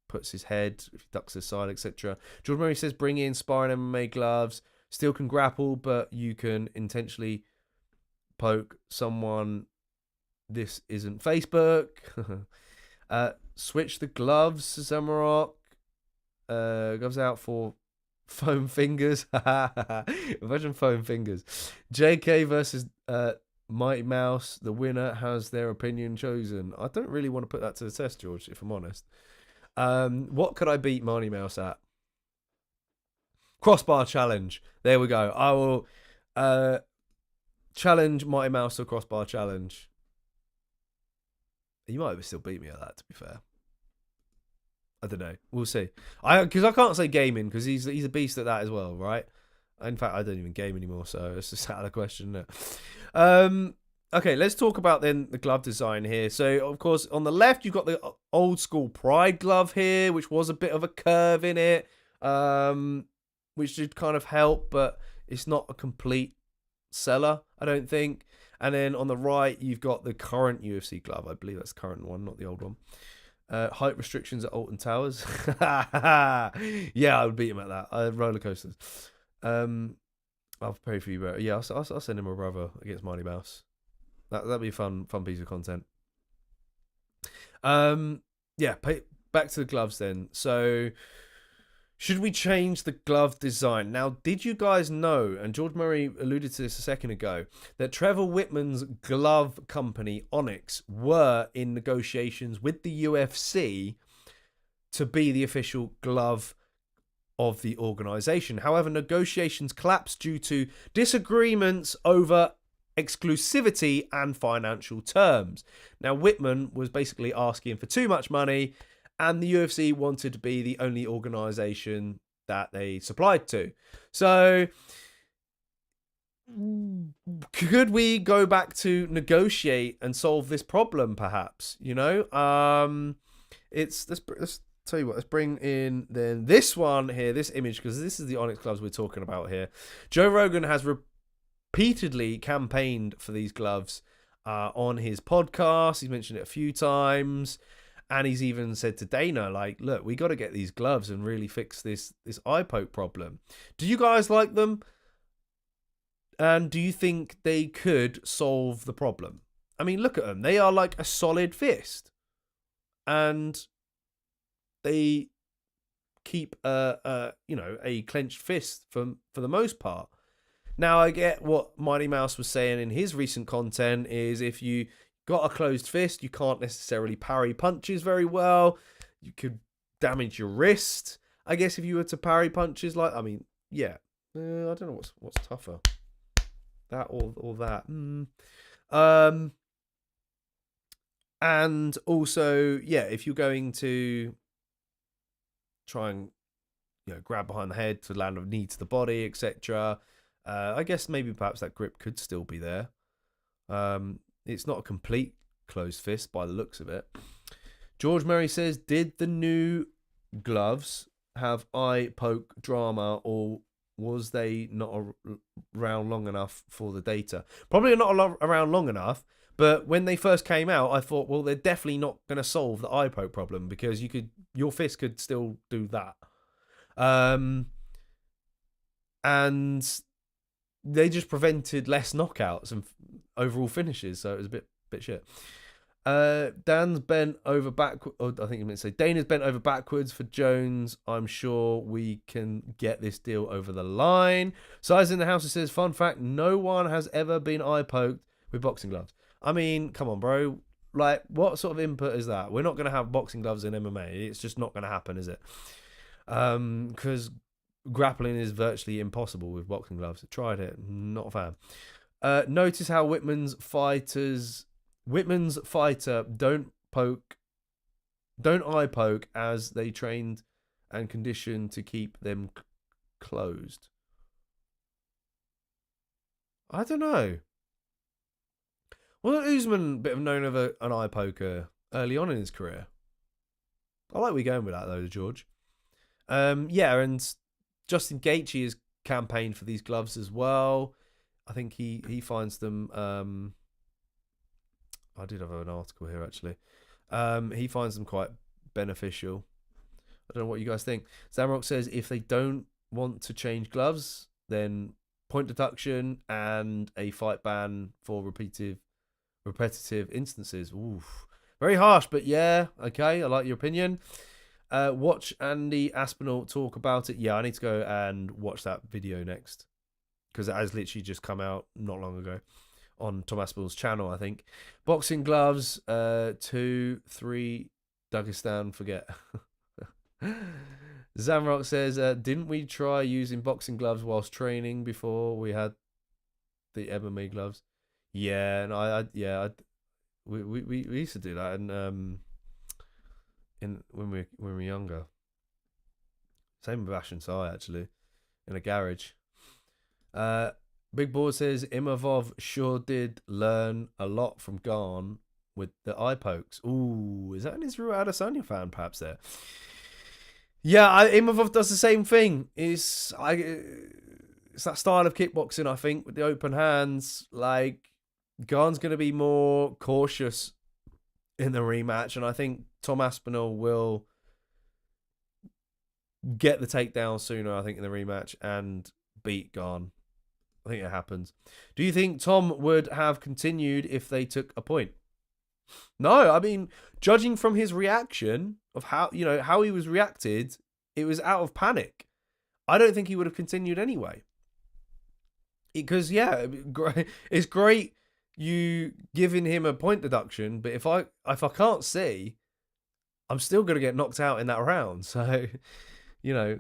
puts his head, if he ducks aside, etc. George Murray says bring in sparring MMA gloves. Still can grapple, but you can intentionally poke someone. This isn't Facebook. Switch the gloves, Zamarok. Gloves out for foam fingers. Imagine foam fingers. JK versus Mighty Mouse. The winner has their opinion chosen. I don't really want to put that to the test, George, if I'm honest. What could I beat Mighty Mouse at? Crossbar challenge. There we go. I will challenge Mighty Mouse to a crossbar challenge. You might still beat me at that, to be fair. I don't know. We'll see. Because I can't say gaming because he's a beast at that as well, right? In fact, I don't even game anymore, so it's just out of the question. Okay, let's talk about then the glove design here. So, of course, on the left, you've got the old school Pride glove here, which was a bit of a curve in it, which did kind of help, but it's not a complete seller, I don't think. And then on the right, you've got the current UFC glove. I believe that's the current one, not the old one. Height restrictions at Alton Towers. Yeah, I would beat him at that. Roller coasters. I'll pay for you, bro. Yeah, I'll send him a brother against Mighty Mouse. That'd be a fun piece of content. Back to the gloves then. So, should we change the glove design? Now, did you guys know, and George Murray alluded to this a second ago, that Trevor Whitman's glove company, Onyx, were in negotiations with the UFC to be the official glove of the organization. However, negotiations collapsed due to disagreements over exclusivity and financial terms. Now, Whitman was basically asking for too much money, and the UFC wanted to be the only organization that they supplied to. So, could we go back to negotiate and solve this problem, perhaps? You know, let's tell you what. Let's bring in then this one here, this image, because this is the Onyx gloves we're talking about here. Joe Rogan has repeatedly campaigned for these gloves on his podcast. He's mentioned it a few times. And he's even said to Dana, like, look, we got to get these gloves and really fix this Eyepoke problem. Do you guys like them? And do you think they could solve the problem? I mean, look at them. They are like a solid fist. And they keep a clenched fist for the most part. Now, I get what Mighty Mouse was saying in his recent content is if you got a closed fist, you can't necessarily parry punches very well. You could damage your wrist, I guess, if you were to parry punches. I don't know what's tougher, that or that. And also, if you're going to try and grab behind the head to land a knee to the body, etc. I guess maybe perhaps that grip could still be there. It's not a complete closed fist by the looks of it. George Murray says, did the new gloves have eye poke drama, or was they not around long enough for the data? Probably not around long enough, but when they first came out, I thought, well, they're definitely not going to solve the eye poke problem because your fist could still do that. And they just prevented less knockouts and overall finishes, so it was a bit shit. Dan's bent over backwards. Oh, I think you meant to say Dana's bent over backwards for Jones. I'm sure we can get this deal over the line. Size in the house says, fun fact, no one has ever been eye poked with boxing gloves. I mean, come on, bro. Like, what sort of input is that? We're not going to have boxing gloves in MMA. It's just not going to happen, is it? Because grappling is virtually impossible with boxing gloves. I tried it. Not a fan. Notice how Whitman's fighter don't eye poke as they trained and conditioned to keep them closed. I don't know. Wasn't Usman a bit of known of an eye poker early on in his career? I like we going with that though, George. And Justin Gaethje has campaigned for these gloves as well. I think he finds them. I did have an article here actually. He finds them quite beneficial. I don't know what you guys think. Zamrock says if they don't want to change gloves, then point deduction and a fight ban for repetitive instances. Oof. Very harsh, but yeah, okay, I like your opinion. Watch Andy Aspinall talk about it. Yeah, I need to go and watch that video next because it has literally just come out not long ago on Tom Aspinall's channel, I think. Boxing gloves, 2, 3, Dagestan, forget. Zamrock says, didn't we try using boxing gloves whilst training before we had the MMA gloves? Yeah, and we used to do that, and when we were younger. Same with Ash and Sai actually, in a garage. Big Board says Imavov sure did learn a lot from Garn with the Eyepokes. Ooh, is that an Israel Adesanya fan perhaps there? Yeah, Imavov does the same thing. It's that style of kickboxing, I think, with the open hands. Like, Garn's going to be more cautious in the rematch, and I think Tom Aspinall will get the takedown sooner, I think, in the rematch and beat Garn. I think it happens. Do you think Tom would have continued if they took a point? No, I mean, judging from his reaction of how he was reacted, it was out of panic. I don't think he would have continued anyway. Because, yeah, it's great you giving him a point deduction, but if I can't see, I'm still going to get knocked out in that round. So, yeah.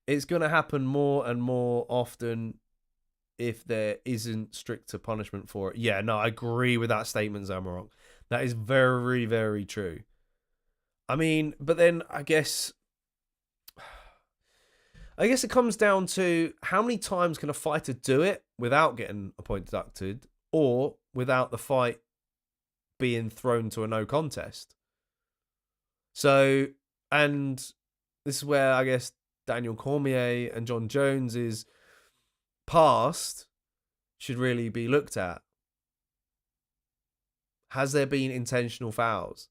It's going to happen more and more often if there isn't stricter punishment for it. Yeah, no, I agree with that statement, Zamarok. That is very, very true. I mean, but then I guess it comes down to how many times can a fighter do it without getting a point deducted or without the fight being thrown to a no contest. So, and this is where I guess Daniel Cormier and John Jones's past should really be looked at. Has there been intentional fouls?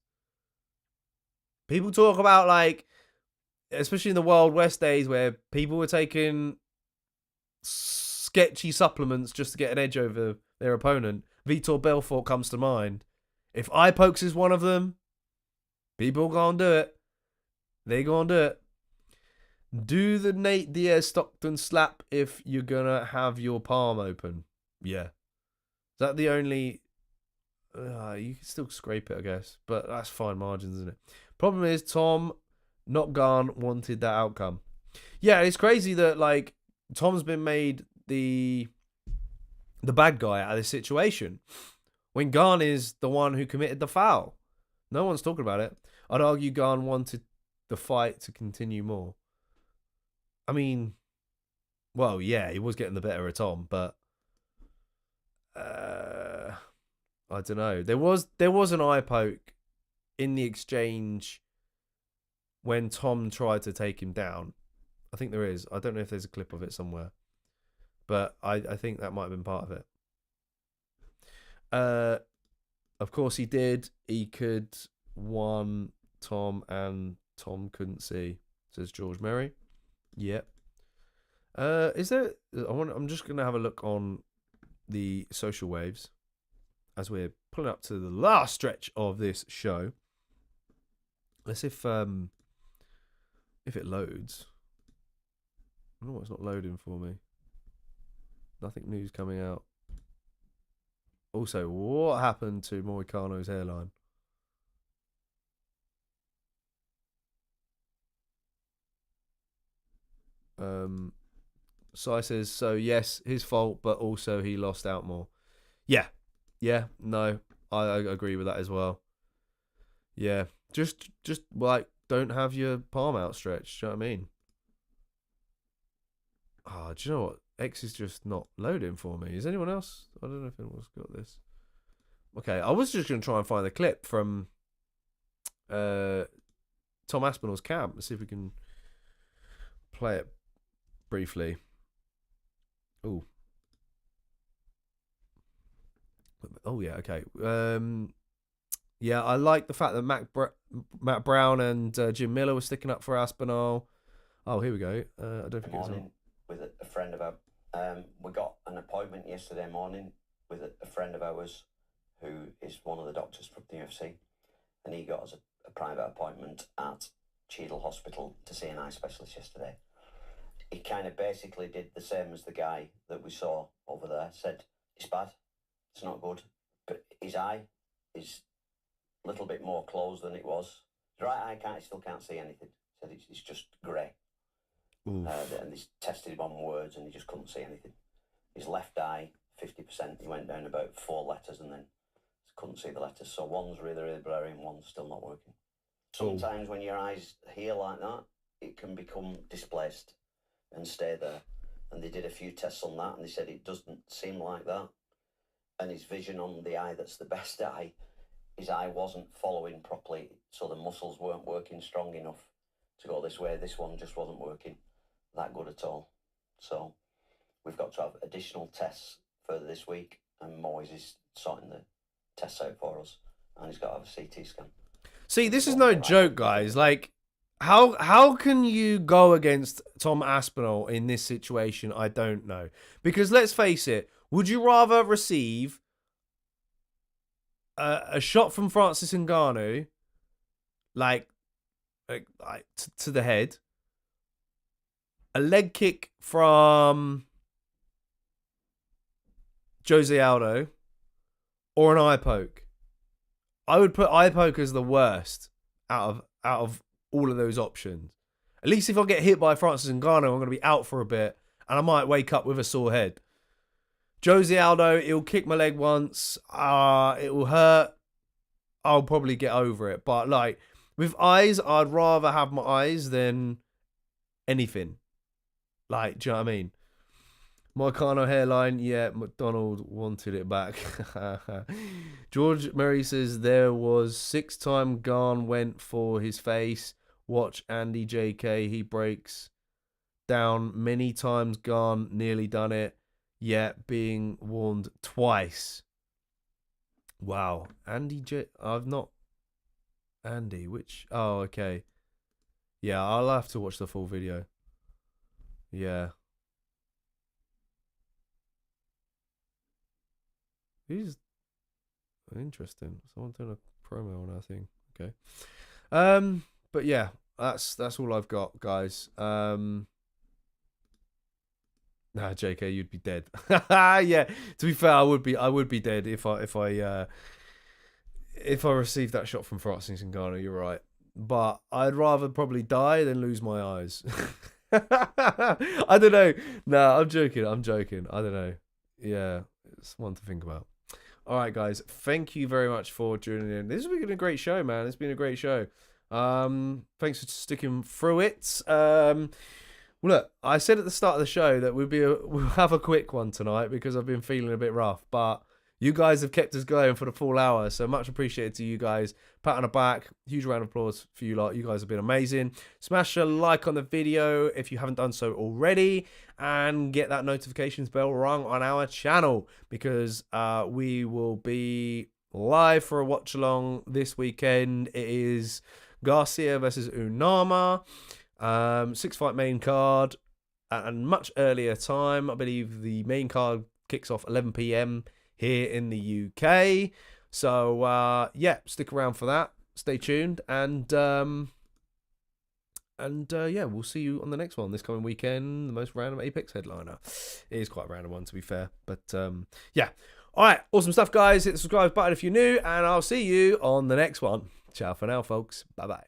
People talk about, like, especially in the Wild West days where people were taking sketchy supplements just to get an edge over their opponent. Vitor Belfort comes to mind. If Eyepokes is one of them, People gonna do it. They gonna do it. Do the Nate Diaz Stockton slap if you're gonna have your palm open. Yeah. Is that the only... you can still scrape it, I guess. But that's fine margins, isn't it? Problem is, Tom, not Garn, wanted that outcome. Yeah, it's crazy that, like, Tom's been made the bad guy out of this situation when Garn is the one who committed the foul. No one's talking about it. I'd argue Garn wanted the fight to continue more. I mean, well, yeah, he was getting the better of Tom, but I don't know. There was an eye poke in the exchange when Tom tried to take him down. I think there is. I don't know if there's a clip of it somewhere, but I think that might have been part of it. Of course he did. He could one Tom, and Tom couldn't see. Says George Merry. Yep. Is there? I'm just gonna have a look on the social waves as we're pulling up to the last stretch of this show. Let's see if it loads. Oh, it's not loading for me. Nothing news coming out. Also, what happened to Moicano's hairline? Sai says, so yes, his fault, but also he lost out more. Yeah. No, I agree with that as well. Yeah, just like don't have your palm outstretched. Do you know what I mean? Do you know what? X is just not loading for me. Is anyone else? I don't know if anyone's got this. Okay, I was just gonna try and find the clip from Tom Aspinall's camp and see if we can play it briefly. Oh yeah, okay. Yeah, I like the fact that Matt Brown and Jim Miller were sticking up for Aspinall. Oh, here we go. I don't think it's on. With a friend of ours. We got an appointment yesterday morning with a friend of ours who is one of the doctors from the UFC, and he got us a private appointment at Cheadle Hospital to see an eye specialist yesterday. He kind of basically did the same as the guy that we saw over there. Said, it's bad, it's not good, but his eye is a little bit more closed than it was. His right eye still can't see anything. Said it's just grey. And they tested him on words and he just couldn't see anything. His left eye, 50%, he went down about 4 letters and then couldn't see the letters. So one's really, really blurry and one's still not working. Sometimes when your eyes heal like that, it can become displaced and stay there. And they did a few tests on that and they said it doesn't seem like that. And his vision on the eye that's the best eye, his eye wasn't following properly, so the muscles weren't working strong enough to go this way. This one just wasn't working that good at all. So we've got to have additional tests further this week, and Moyes is sorting the tests out for us, and he's got to have a CT scan. See, this is no joke, guys. Like, how can you go against Tom Aspinall in this situation? I don't know. Because let's face it, would you rather receive a shot from Francis Ngannou, like to the head, a leg kick from Jose Aldo, or an eye poke? I would put Eyepoke as the worst out of all of those options. At least if I get hit by Francis Ngannou, I'm going to be out for a bit, and I might wake up with a sore head. Jose Aldo, it'll kick my leg once. It will hurt. I'll probably get over it. But like with eyes, I'd rather have my eyes than anything. Like, do you know what I mean? Moicano hairline, yeah, McDonald wanted it back. George Murray says there was 6-time Garn went for his face. Watch Andy JK, he breaks down many times. Garn nearly done it. Yeah, being warned twice. Wow. Andy J. I've not. Andy, which. Oh, okay. Yeah, I'll have to watch the full video. Yeah. He's interesting. Someone doing a promo on our thing. Okay. But yeah, that's all I've got, guys. Nah, JK, you'd be dead. Yeah. To be fair, I would be dead if I received that shot from Froxing Ngannou. You're right, but I'd rather probably die than lose my eyes. I don't know. No, I'm joking. I don't know. Yeah, it's one to think about. All right, guys. Thank you very much for tuning in. This has been a great show, man. It's been a great show. Thanks for sticking through it. Well, look, I said at the start of the show that we'll have a quick one tonight because I've been feeling a bit rough, but you guys have kept us going for the full hour, so much appreciated to you guys. Pat on the back, huge round of applause for you lot. You guys have been amazing. Smash a like on the video if you haven't done so already, and get that notifications bell rung on our channel because we will be live for a watch along this weekend. It is Garcia versus Unama. 6-fight main card at a much earlier time. I believe the main card kicks off 11 p.m. here in the UK. So yeah, stick around for that. Stay tuned, and yeah, we'll see you on the next one this coming weekend. The most random Apex headliner. It is quite a random one, to be fair, but yeah. All right, awesome stuff, guys. Hit the subscribe button if you're new, and I'll see you on the next one. Ciao for now, folks. Bye bye.